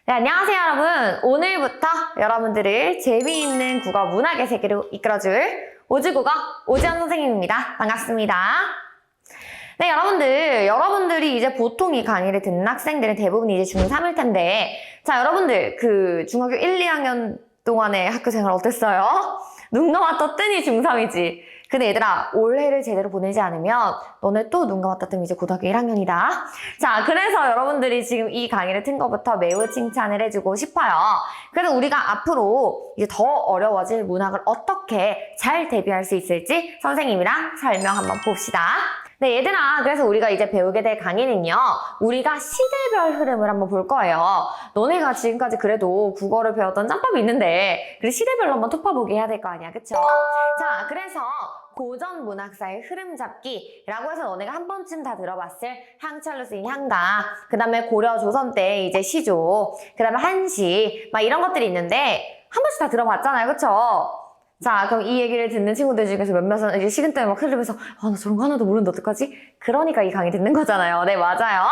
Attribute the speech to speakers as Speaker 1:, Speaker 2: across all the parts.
Speaker 1: 네, 안녕하세요, 여러분. 오늘부터 여러분들을 재미있는 국어 문학의 세계로 이끌어줄 오즈국어 오지연 선생님입니다. 반갑습니다. 네, 여러분들이 이제 보통 이 강의를 듣는 학생들은 대부분 이제 중3일 텐데, 자, 여러분들, 중학교 1, 2학년 동안의 학교 생활 어땠어요? 눈 감아 떴더니 중3이지. 근데 얘들아, 올해를 제대로 보내지 않으면 너네 또 눈 감아 떴더니 이제 고등학교 1학년이다. 자, 그래서 여러분들이 지금 이 강의를 튼 것부터 매우 칭찬을 해주고 싶어요. 그래서 우리가 앞으로 이제 더 어려워질 문학을 어떻게 잘 대비할 수 있을지 선생님이랑 설명 한번 봅시다. 네, 얘들아, 그래서 우리가 이제 배우게 될 강의는요, 우리가 시대별 흐름을 한번 볼 거예요. 너네가 지금까지 그래도 국어를 배웠던 짬밥이 있는데, 그 시대별로 한번 톱파보기 해야 될 거 아니야, 그쵸? 자, 그래서 고전 문학사의 흐름 잡기라고 해서 너네가 한 번쯤 다 들어봤을 향철로 쓰인 향가, 그 다음에 고려 조선 때 이제 시조, 그 다음에 한시, 막 이런 것들이 있는데, 한 번씩 다 들어봤잖아요, 그쵸? 자, 그럼 이 얘기를 듣는 친구들 중에서 몇몇은 이제 식은땀이 막 흐르면서 나 저런 거 하나도 모르는데 어떡하지? 그러니까 이 강의 듣는 거잖아요. 네, 맞아요.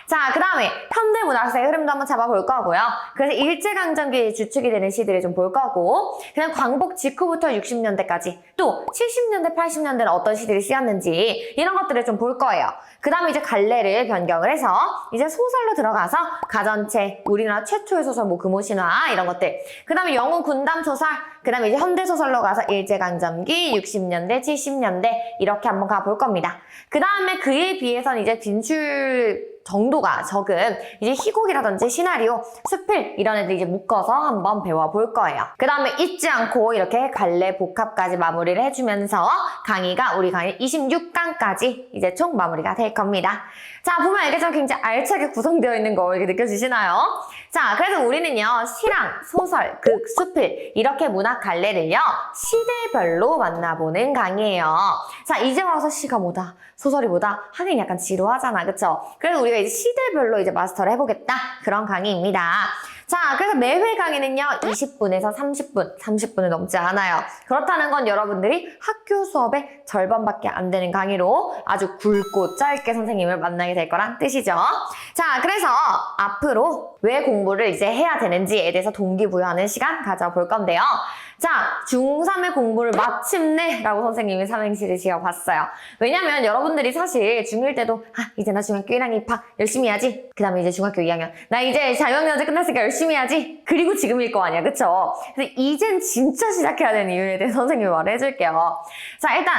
Speaker 1: 자, 그 다음에 현대문학사의 흐름도 한번 잡아볼 거고요. 그래서 일제강점기의 주축이 되는 시들을 좀 볼 거고, 그냥 광복 직후부터 60년대까지, 또 70년대, 80년대는 어떤 시들이 쓰였는지 이런 것들을 좀 볼 거예요. 그 다음에 이제 갈래를 변경을 해서 이제 소설로 들어가서 가전체, 우리나라 최초의 소설, 뭐 금오신화 이런 것들, 그 다음에 영웅 군담 소설, 그 다음에 이제 현대소설로 가서 일제강점기, 60년대, 70년대 이렇게 한번 가볼 겁니다. 그 다음에 그에 비해서는 이제 진출 정도가 적은 이제 희곡이라든지 시나리오, 수필 이런 애들 이제 묶어서 한번 배워볼 거예요. 그 다음에 잊지 않고 이렇게 갈래 복합까지 마무리를 해주면서 강의가 우리 강의 26강까지 이제 총 마무리가 될 겁니다. 자, 보면 알겠죠? 굉장히 알차게 구성되어 있는 거 이렇게 느껴지시나요? 자, 그래서 우리는요, 시랑, 소설, 극, 수필 이렇게 문학 갈래를요, 시대별로 만나보는 강의예요. 자, 이제 와서 시가 뭐다, 소설이 뭐다 하긴 약간 지루하잖아, 그쵸? 그래서 우리가 이제 시대별로 이제 마스터를 해보겠다, 그런 강의입니다. 자, 그래서 매회 강의는요, 20분에서 30분을 넘지 않아요. 그렇다는 건 여러분들이 학교 수업의 절반밖에 안 되는 강의로 아주 굵고 짧게 선생님을 만나게 될 거란 뜻이죠. 자, 그래서 앞으로 왜 공부를 이제 해야 되는지에 대해서 동기부여하는 시간 가져볼 건데요. 자, 중3의 공부를 마침내 라고 선생님이 삼행시를 지어봤어요. 왜냐면 여러분들이 사실 중1 때도 이제 나 중학교 1학년 입학 열심히 해야지. 그 다음에 이제 중학교 2학년 나 이제 자유학년제 끝났으니까 열심히 해야지. 그리고 지금일 거 아니야, 그쵸? 그래서 이젠 진짜 시작해야 되는 이유에 대해 선생님이 말을 해줄게요. 자, 일단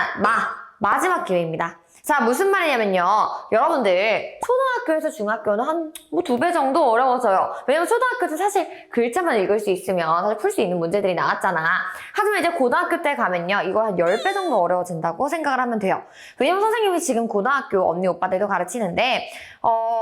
Speaker 1: 마지막 기회입니다. 자, 무슨 말이냐면요, 여러분들 초등학교에서 중학교는 한 2배 정도 어려워져요. 왜냐면 초등학교 때 사실 글자만 읽을 수 있으면 사실 풀 수 있는 문제들이 나왔잖아. 하지만 이제 고등학교 때 가면요, 이거 한 10배 정도 어려워진다고 생각을 하면 돼요. 왜냐면 선생님이 지금 고등학교 언니 오빠들도 가르치는데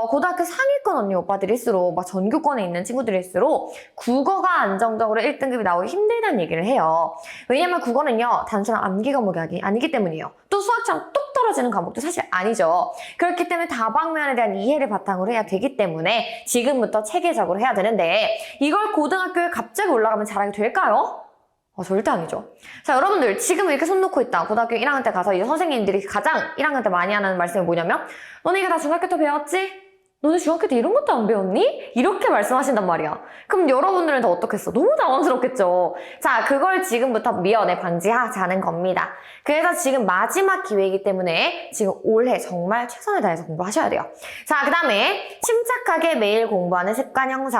Speaker 1: 고등학교 상위권 언니 오빠들일수록 막 전교권에 있는 친구들일수록 국어가 안정적으로 1등급이 나오기 힘들다는 얘기를 해요. 왜냐면 국어는요, 단순한 암기 과목이 아니기 때문이에요. 또 수학처럼 뚝 떨어지는 과목도 사실 아니죠. 그렇기 때문에 다방면에 대한 이해를 바탕으로 해야 되기 때문에 지금부터 체계적으로 해야 되는데, 이걸 고등학교에 갑자기 올라가면 잘하게 될까요? 절대 아니죠. 자, 여러분들 지금 이렇게 손 놓고 있다. 고등학교 1학년 때 가서 이제 선생님들이 가장 1학년 때 많이 하는 말씀이 뭐냐면, 너네 이거 다 중학교 때 배웠지? 너네 중학교 때 이런 것도 안 배웠니? 이렇게 말씀하신단 말이야. 그럼 여러분들은 더 어떻겠어? 너무 당황스럽겠죠. 자, 그걸 지금부터 미연에 방지하자는 겁니다. 그래서 지금 마지막 기회이기 때문에 지금 올해 정말 최선을 다해서 공부하셔야 돼요. 자, 그 다음에 침착하게 매일 공부하는 습관 형성.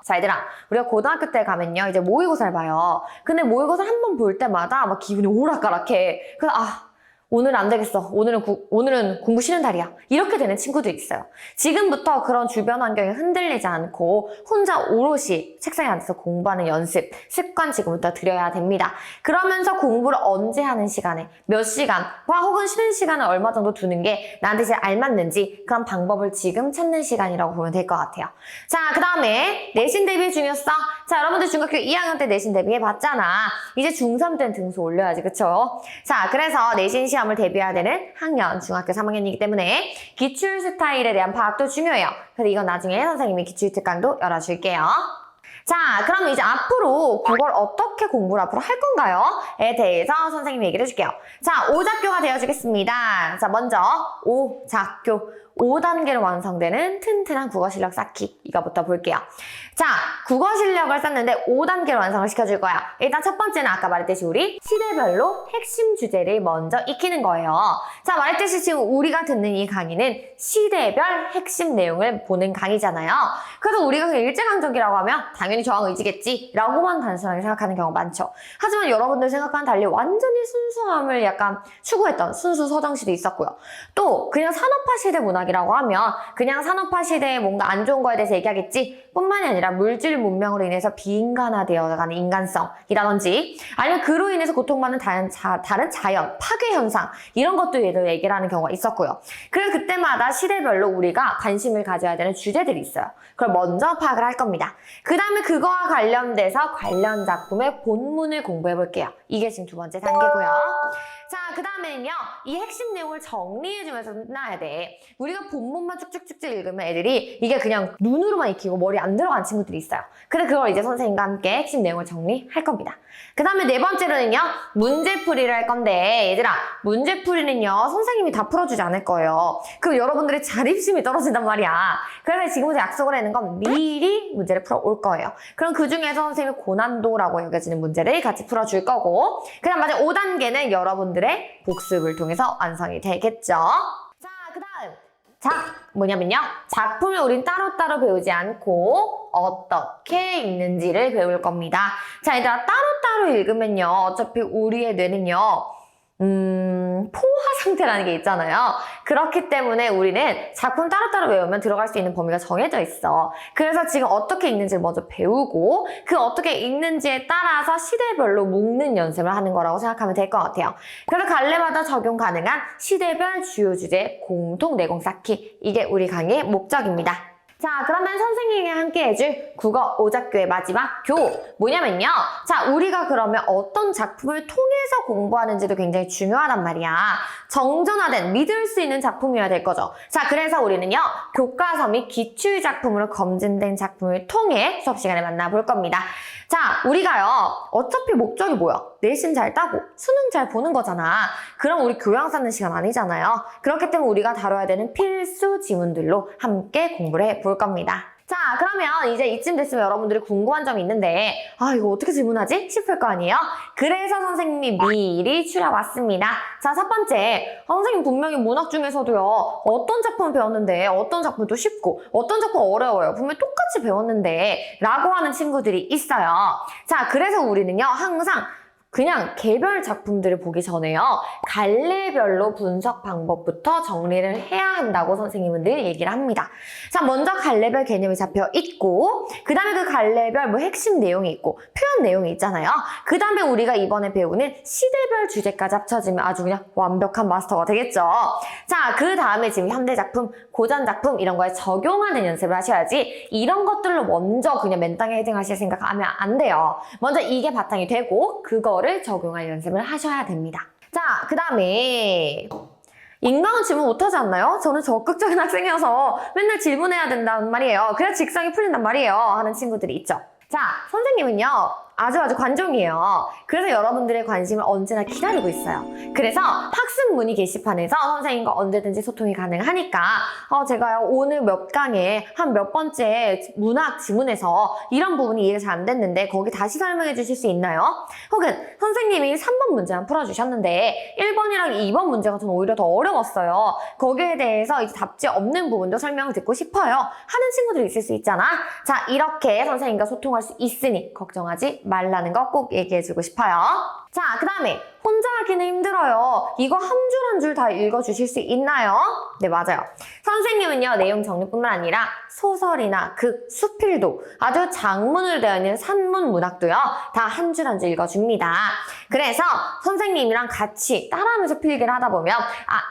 Speaker 1: 자, 얘들아, 우리가 고등학교 때 가면요, 이제 모의고사를 봐요. 근데 모의고사 한 번 볼 때마다 막 기분이 오락가락해. 그래서 오늘 안 되겠어. 오늘은 공부 쉬는 날이야. 이렇게 되는 친구들이 있어요. 지금부터 그런 주변 환경에 흔들리지 않고 혼자 오롯이 책상에 앉아서 공부하는 연습, 습관 지금부터 들여야 됩니다. 그러면서 공부를 언제 하는 시간에, 몇 시간과 혹은 쉬는 시간을 얼마 정도 두는 게 나한테 제일 알맞는지 그런 방법을 지금 찾는 시간이라고 보면 될 것 같아요. 자, 그 다음에 내신 대비 중요성. 자, 여러분들 중학교 2학년 때 내신 대비해봤잖아. 이제 중3 때는 등수 올려야지, 그쵸? 자, 그래서 내신 시험을 대비해야 되는 학년, 중학교 3학년이기 때문에 기출 스타일에 대한 파악도 중요해요. 그래서 이건 나중에 선생님이 기출 특강도 열어줄게요. 자, 그럼 이제 앞으로 그걸 어떻게 공부를 앞으로 할 건가요? 에 대해서 선생님이 얘기를 해줄게요. 자, 오작교가 되어주겠습니다. 자, 먼저 오작교. 5단계로 완성되는 튼튼한 국어 실력 쌓기. 이거부터 볼게요. 자, 국어 실력을 쌓는데 5단계로 완성을 시켜줄 거야. 일단 첫 번째는 아까 말했듯이 우리 시대별로 핵심 주제를 먼저 익히는 거예요. 자, 말했듯이 지금 우리가 듣는 이 강의는 시대별 핵심 내용을 보는 강의잖아요. 그래서 우리가 그냥 일제강점기라고 하면 당연히 저항의지겠지 라고만 단순하게 생각하는 경우가 많죠. 하지만 여러분들 생각과는 달리 완전히 순수함을 약간 추구했던 순수 서정시도 있었고요. 또 그냥 산업화 시대 문학이라고 하면 그냥 산업화 시대에 뭔가 안 좋은 거에 대해서 얘기하겠지 뿐만이 아니라 물질 문명으로 인해서 비인간화되어가는 인간성이라든지 아니면 그로 인해서 고통받는 다른 자연, 파괴 현상 이런 것도 얘기를 하는 경우가 있었고요. 그래서 그때마다 시대별로 우리가 관심을 가져야 되는 주제들이 있어요. 그걸 먼저 파악을 할 겁니다. 그 다음에 그거와 관련돼서 관련 작품의 본문을 공부해 볼게요. 이게 지금 두 번째 단계고요. 자, 그 다음에는요, 이 핵심 내용을 정리해주면서 끝나야 돼. 우리가 본문만 쭉쭉쭉쭉 읽으면 애들이 이게 그냥 눈으로만 익히고 머리 안 들어간 친구들이 있어요. 근데 그걸 이제 선생님과 함께 핵심 내용을 정리할 겁니다. 그 다음에 네 번째로는요, 문제풀이를 할 건데, 얘들아, 문제풀이는요, 선생님이 다 풀어주지 않을 거예요. 그럼 여러분들의 자립심이 떨어진단 말이야. 그래서 지금부터 약속을 하는 건 미리 문제를 풀어올 거예요. 그럼 그 중에서 선생님이 고난도라고 여겨지는 문제를 같이 풀어줄 거고, 그 다음 마지막 5단계는 여러분들의 복습을 통해서 완성이 되겠죠. 자, 그 다음. 뭐냐면요. 작품을 우린 따로따로 배우지 않고 어떻게 읽는지를 배울 겁니다. 자, 얘들아, 따로따로 읽으면요. 어차피 우리의 뇌는요. 포화 상태라는 게 있잖아요. 그렇기 때문에 우리는 작품 따로따로 외우면 들어갈 수 있는 범위가 정해져 있어. 그래서 지금 어떻게 읽는지를 먼저 배우고 그 어떻게 읽는지에 따라서 시대별로 묶는 연습을 하는 거라고 생각하면 될 것 같아요. 그래서 갈래마다 적용 가능한 시대별 주요 주제 공통 내공 쌓기. 이게 우리 강의의 목적입니다. 자, 그러면 선생님이 함께 해줄 국어 오작교의 마지막 교 뭐냐면요. 자, 우리가 그러면 어떤 작품을 통해서 공부하는지도 굉장히 중요하단 말이야. 정전화된 믿을 수 있는 작품이어야 될 거죠. 자, 그래서 우리는요. 교과서 및 기출 작품으로 검증된 작품을 통해 수업 시간에 만나볼 겁니다. 자, 우리가요. 어차피 목적이 뭐야? 내신 잘 따고 수능 잘 보는 거잖아. 그럼 우리 교양 쌓는 시간 아니잖아요. 그렇기 때문에 우리가 다뤄야 되는 필수 지문들로 함께 공부를 해볼 겁니다. 자, 그러면 이제 이쯤 됐으면 여러분들이 궁금한 점이 있는데 이거 어떻게 질문하지? 싶을 거 아니에요? 그래서 선생님이 미리 추려왔습니다. 자, 첫 번째, 선생님 분명히 문학 중에서도요. 어떤 작품을 배웠는데 어떤 작품도 쉽고 어떤 작품은 어려워요. 분명히 똑같이 배웠는데 라고 하는 친구들이 있어요. 자, 그래서 우리는요. 항상 그냥 개별 작품들을 보기 전에요. 갈래별로 분석 방법부터 정리를 해야 한다고 선생님은 늘 얘기를 합니다. 자, 먼저 갈래별 개념이 잡혀 있고 그 다음에 그 갈래별 핵심 내용이 있고 표현 내용이 있잖아요. 그 다음에 우리가 이번에 배우는 시대별 주제까지 합쳐지면 아주 그냥 완벽한 마스터가 되겠죠. 자, 그 다음에 지금 현대 작품, 고전 작품 이런 거에 적용하는 연습을 하셔야지 이런 것들로 먼저 그냥 맨땅에 헤딩하실 생각하면 안 돼요. 먼저 이게 바탕이 되고 그거를 적용할 연습을 하셔야 됩니다. 자, 그 다음에 인강은 질문 못하지 않나요? 저는 적극적인 학생이어서 맨날 질문해야 된단 말이에요. 그래야 직성이 풀린단 말이에요. 하는 친구들이 있죠. 자, 선생님은요. 아주 관종이에요. 그래서 여러분들의 관심을 언제나 기다리고 있어요. 그래서 학습 문의 게시판에서 선생님과 언제든지 소통이 가능하니까 제가요 오늘 몇 강에 한 몇 번째 문학 지문에서 이런 부분이 이해가 잘 안 됐는데 거기 다시 설명해 주실 수 있나요? 혹은 선생님이 3번 문제만 풀어주셨는데 1번이랑 2번 문제가 저는 오히려 더 어려웠어요. 거기에 대해서 이제 답지 없는 부분도 설명을 듣고 싶어요. 하는 친구들이 있을 수 있잖아. 자, 이렇게 선생님과 소통할 수 있으니 걱정하지 말라는 거 꼭 얘기해주고 싶어요. 자, 그 다음에 혼자 하기는 힘들어요. 이거 한 줄 한 줄 다 읽어주실 수 있나요? 네, 맞아요. 선생님은요, 내용 정리뿐만 아니라 소설이나 극, 수필도 아주 장문으로 되어 있는 산문 문학도요, 다 한 줄 한 줄 읽어줍니다. 그래서 선생님이랑 같이 따라하면서 필기를 하다 보면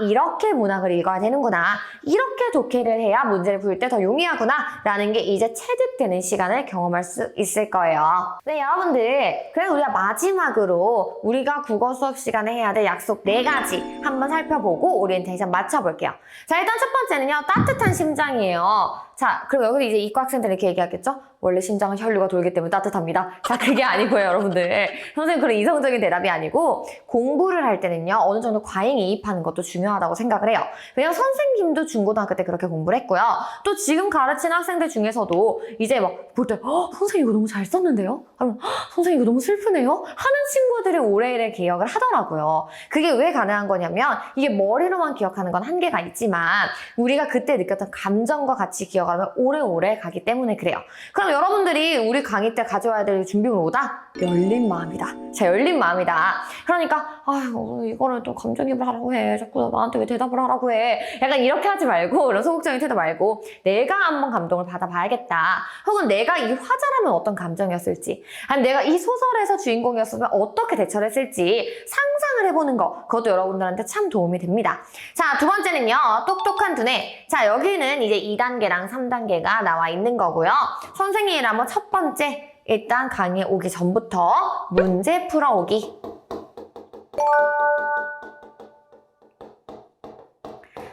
Speaker 1: 이렇게 문학을 읽어야 되는구나. 이렇게 독해를 해야 문제를 풀 때 더 용이하구나. 라는 게 이제 체득되는 시간을 경험할 수 있을 거예요. 네, 여러분들. 그래서 우리가 마지막으로 우리가 국어 수업 시간에 해야 될 약속 4가지 한번 살펴보고 오리엔테이션 맞춰볼게요. 자, 일단 첫 번째는요. 따뜻한 심장이에요. 자, 그럼 여기서 이제 이과 학생들 이렇게 얘기하겠죠? 원래 심장은 혈류가 돌기 때문에 따뜻합니다. 자, 그게 아니고요, 여러분들. 선생님 그런 이성적인 대답이 아니고 공부를 할 때는요, 어느 정도 과잉이입하는 것도 중요하다고 생각을 해요. 왜냐면 선생님도 중고등학교 때 그렇게 공부를 했고요. 또 지금 가르치는 학생들 중에서도 이제 막 볼 때, 선생님 이거 너무 잘 썼는데요? 아니면, 선생님 이거 너무 슬프네요? 하는 친구들이 오래오래 기억을 하더라고요. 그게 왜 가능한 거냐면 이게 머리로만 기억하는 건 한계가 있지만 우리가 그때 느꼈던 감정과 같이 기억하면 오래오래 가기 때문에 그래요. 그럼 여러분들이 우리 강의 때 가져와야 될 준비물 뭐다? 열린 마음이다. 자, 열린 마음이다. 그러니까 아유 이거를 또 감정이입을 하라고 해. 자꾸 나한테 왜 대답을 하라고 해. 약간 이렇게 하지 말고 이런 소극적인 태도 말고 내가 한번 감동을 받아봐야겠다. 혹은 내가 이 화자라면 어떤 감정이었을지 아니면 내가 이 소설에서 주인공이었으면 어떻게 대처를 했을지 상상을 해보는 거 그것도 여러분들한테 참 도움이 됩니다. 자, 두 번째는요. 똑똑한 두뇌. 자, 여기는 이제 2단계랑 3단계가 나와 있는 거고요. 선생님이라면 첫 번째 일단 강의에 오기 전부터 문제 풀어오기.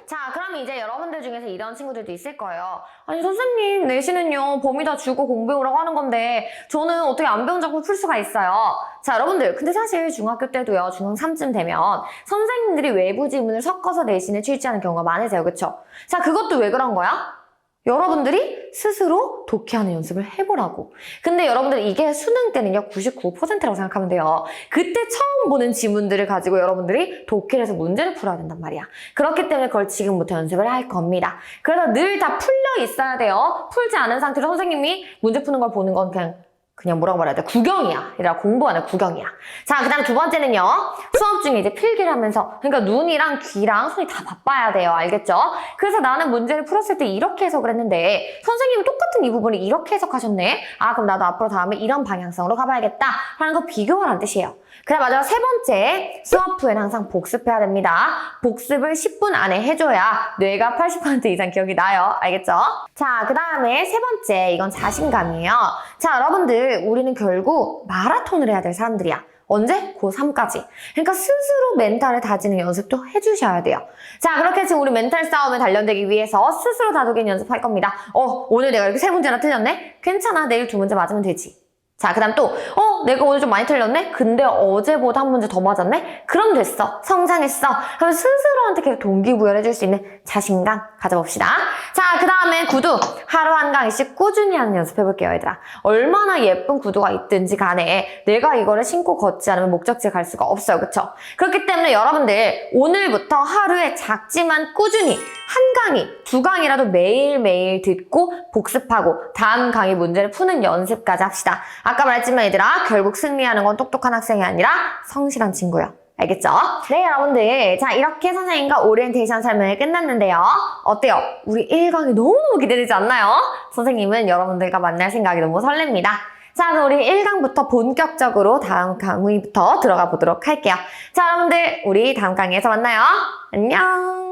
Speaker 1: 자, 그럼 이제 여러분들 중에서 이런 친구들도 있을 거예요. 아니 선생님 내신은요 범위 다 주고 공부해오라고 하는 건데 저는 어떻게 안 배운 작품 풀 수가 있어요. 자, 여러분들 근데 사실 중학교 때도요 중학 3쯤 되면 선생님들이 외부 지문을 섞어서 내신을 출제하는 경우가 많으세요. 그쵸? 자, 그것도 왜 그런 거야? 여러분들이 스스로 독해하는 연습을 해보라고. 근데 여러분들 이게 수능 때는요 99%라고 생각하면 돼요. 그때 처음 보는 지문들을 가지고 여러분들이 독해를 해서 문제를 풀어야 된단 말이야. 그렇기 때문에 그걸 지금부터 연습을 할 겁니다. 그래서 늘 다 풀려 있어야 돼요. 풀지 않은 상태로 선생님이 문제 푸는 걸 보는 건 그냥 뭐라고 말해야 돼? 구경이야. 얘들아, 공부하는 구경이야. 자, 그 다음 두 번째는요. 수업 중에 이제 필기를 하면서 그러니까 눈이랑 귀랑 손이 다 바빠야 돼요. 알겠죠? 그래서 나는 문제를 풀었을 때 이렇게 해석을 했는데 선생님은 똑같은 이 부분을 이렇게 해석하셨네. 아, 그럼 나도 앞으로 다음에 이런 방향성으로 가봐야겠다 하는 거 비교하라는 뜻이에요. 그다음 마지막 세 번째, 수업 후에는 항상 복습해야 됩니다. 복습을 10분 안에 해줘야 뇌가 80% 이상 기억이 나요. 알겠죠? 자, 그 다음에 세 번째, 이건 자신감이에요. 자, 여러분들 우리는 결국 마라톤을 해야 될 사람들이야. 언제? 고3까지. 그러니까 스스로 멘탈을 다지는 연습도 해주셔야 돼요. 자, 그렇게 해서 우리 멘탈 싸움에 단련되기 위해서 스스로 다독이는 연습할 겁니다. 오늘 내가 이렇게 세 문제나 틀렸네? 괜찮아. 내일 두 문제 맞으면 되지. 자, 그 다음 또 내가 오늘 좀 많이 틀렸네? 근데 어제보다 한 문제 더 맞았네? 그럼 됐어. 성장했어. 그럼 스스로한테 계속 동기부여를 해줄 수 있는 자신감 가져봅시다. 자, 그 다음에 구두. 하루 한 강의씩 꾸준히 하는 연습해볼게요, 얘들아. 얼마나 예쁜 구두가 있든지 간에 내가 이거를 신고 걷지 않으면 목적지에 갈 수가 없어요. 그쵸? 그렇기 때문에 여러분들 오늘부터 하루에 작지만 꾸준히 한 강의, 두 강의라도 매일매일 듣고 복습하고 다음 강의 문제를 푸는 연습까지 합시다. 아까 말했지만 얘들아, 결국 승리하는 건 똑똑한 학생이 아니라 성실한 친구야. 알겠죠? 네, 여러분들. 자, 이렇게 선생님과 오리엔테이션 설명이 끝났는데요. 어때요? 우리 1강이 너무너무 기대되지 않나요? 선생님은 여러분들과 만날 생각이 너무 설렙니다. 자, 그럼 우리 1강부터 본격적으로 다음 강의부터 들어가 보도록 할게요. 자, 여러분들, 우리 다음 강의에서 만나요. 안녕!